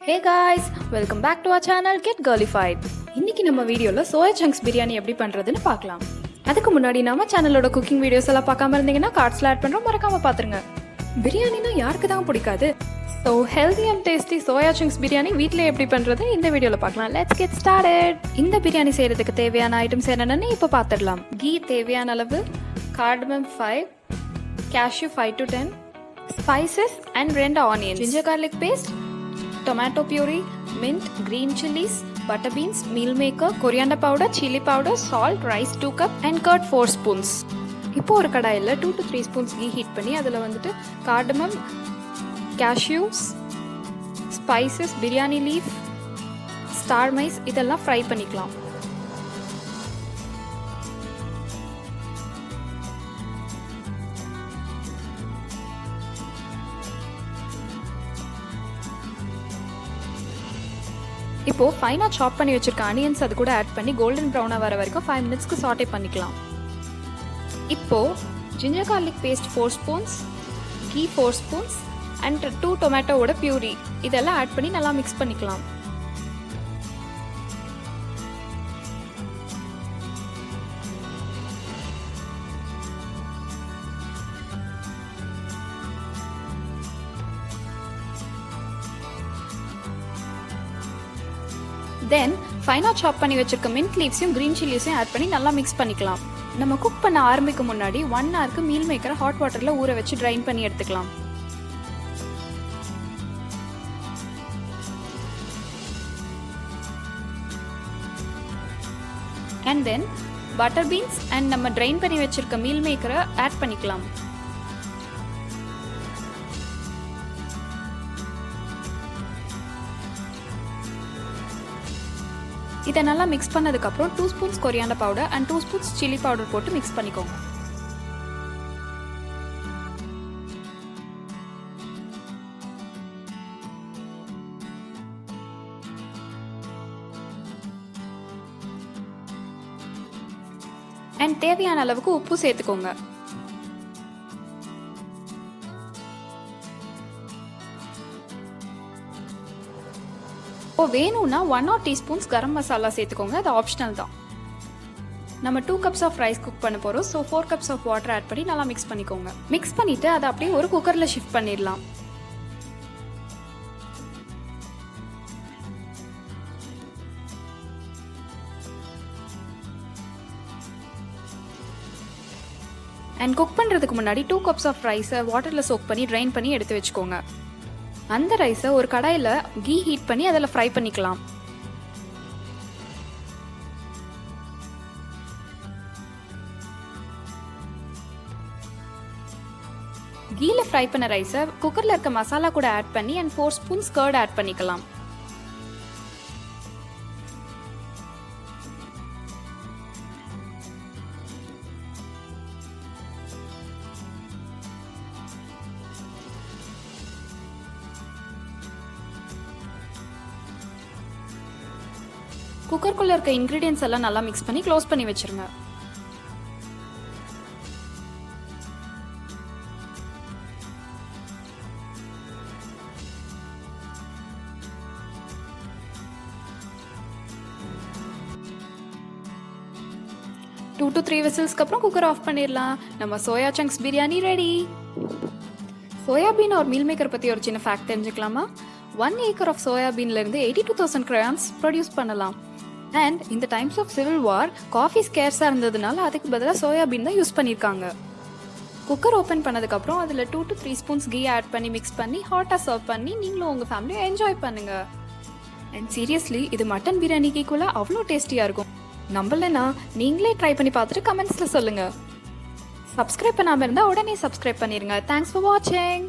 Hey guys, welcome back to our channel getgirlified. இன்னைக்கு நம்ம வீடியோல சோயா சங்க்ஸ் பிரியாணி எப்படி பண்றதுன்னு பார்க்கலாம். அதுக்கு முன்னாடி நம்ம சேனலோட குக்கிங் வீடியோஸ் எல்லாம் பார்க்காம இருந்தீங்கன்னா கார்ட்ஸ்ல ஆட் பண்றோம், மறக்காம பாத்துருங்க. பிரியாணினா யாருக்கு தான் பிடிக்காது? So healthy and tasty soya chunks biryani வீட்ல எப்படி பண்றது இந்த வீடியோல பார்க்கலாம். Let's get started. இந்த பிரியாணி செய்யறதுக்கு தேவையான ஐட்டம்ஸ் என்னென்னு இப்போ பார்த்துடலாம். கீ தேவையான அளவு, cardamom 5, cashew 5 to 10, spices and 2 onions, ginger garlic paste, tomato puree, mint, green chilies, butter beans, meal maker, coriander powder, chili powder, salt, rice 2 cup and curd 4 spoons. இப்போ ஒரு கடாயில் 2 to 3 spoons கீ ஹீட் பண்ணி அதில் வந்துட்டு cardamom, cashews, spices, biryani leaf, star anise இதெல்லாம் fry பண்ணிக்கலாம். இப்போ ஃபைனா சாப் பண்ணி வச்சிருக்க ஆனியன்ஸ் அது கூட ஆட் பண்ணி கோல்டன் ப்ரௌனா வர வரைக்கும் 5 மினிட்ஸ்க்கு சாட்டே பண்ணிக்கலாம். இப்போ ginger garlic paste 4 spoons, ghee 4 spoons and 2 டொமேட்டோவோட பியூரி இதெல்லாம் ஆட் பண்ணி நல்லா மிக்ஸ் பண்ணிக்கலாம். தென் ஃபைனாக சாப் பண்ணி வச்சிருக்க மின்ட் லீவ்ஸையும் க்ரீன் சில்லிஸையும் ஆட் பண்ணி நல்லா மிக்ஸ் பண்ணிக்கலாம். நம்ம குக் பண்ண ஆரம்பிக்கும் முன்னாடி 1 ஹவருக்கு மீல் மேக்கரை ஹாட் வாட்டரில் ஊற வச்சு ட்ரைன் பண்ணி எடுத்துக்கலாம். And then butter beans and நம்ம ட்ரைன் பண்ணி வச்சிருக்க மீல் மேக்கரை ஆட் பண்ணிக்கலாம். இதை நல்லா மிக்ஸ் பண்ணதுக்கப்புறம் 2 spoons coriander powder and 2 spoons chilli powder போட்டு மிக்ஸ் பண்ணிக்கோங்க. அண்ட் தேவையான அளவுக்கு உப்பு சேர்த்துக்கோங்க. இப்போ வேணும்னா 1 or 2 டீஸ்பூன்ஸ் கரம் மசாலா சேர்த்துக்கோங்க, அது ஆப்ஷனல் தான். நம்ம 2 cups ஆஃப் ரைஸ் குக் பண்ண போகிறோம். So 4 cups of water add பண்ணி நல்லா மிக்ஸ் பண்ணிக்கோங்க. மிக்ஸ் பண்ணிவிட்டு அதை அப்படியே ஒரு குக்கரில் ஷிஃப்ட் பண்ணிடலாம். அண்ட் குக் பண்ணுறதுக்கு முன்னாடி 2 cups ஆஃப் ரைஸை வாட்டரில் சோக் பண்ணி ட்ரைன் பண்ணி எடுத்து வச்சுக்கோங்க. அந்த ரைஸை ஒரு கடாயில் கீ ஹீட் பண்ணி அதில் ஃப்ரை பண்ணிக்கலாம். கீல ஃப்ரை பண்ண ரைஸை குக்கரில் இருக்க மசாலா கூட ஆட் பண்ணி அண்ட் 4 ஸ்பூன்ஸ் கர்ட் ஆட் பண்ணிக்கலாம். குக்கருக்குள்ள இருக்க இன்கிரீடியன்ஸ் எல்லாம் நல்லா மிக்ஸ் பண்ணி க்ளோஸ் பண்ணி வச்சிருங்க. டூ to 3 விசில்ஸ்க்கு அப்புறம் குக்கர் ஆஃப் பண்ணிடலாம். நம்ம soya chunks biryani ready. Soyabean ஒரு மீல் மேக்கர் பற்றி ஒரு சின்ன ஃபேக்ட் தெரிஞ்சுக்கலாமா? 1 acre ஆஃப் சோயாபீன்லேருந்து 82,000 crayons ப்ரொடியூஸ் பண்ணலாம். அண்ட் இந்த times of civil war coffee ஸ்கேர்ஸாக இருந்ததுனால அதுக்கு பதிலாக சோயாபீன் தான் யூஸ் பண்ணியிருக்காங்க. குக்கர் ஓப்பன் பண்ணதுக்கப்புறம் அதில் 2 to 3 ஸ்பூன்ஸ் கீ ஆட் பண்ணி மிக்ஸ் பண்ணி ஹாட்டாக சர்வ் பண்ணி நீங்களும் உங்கள் ஃபேமிலியை என்ஜாய் பண்ணுங்க. அண்ட் சீரியஸ்லி இது மட்டன் பிரியாணிக்கு கூட அவ்வளோ டேஸ்டியாக இருக்கும். நம்பலன்னா நீங்களே ட்ரை பண்ணி பார்த்துட்டு கமெண்ட்ஸில் சொல்லுங்கள். சப்ஸ்கிரைப் பண்ணாமல் இருந்தால் உடனே சப்ஸ்கிரைப் பண்ணிடுங்க. தேங்க்ஸ் ஃபார் வாட்சிங்.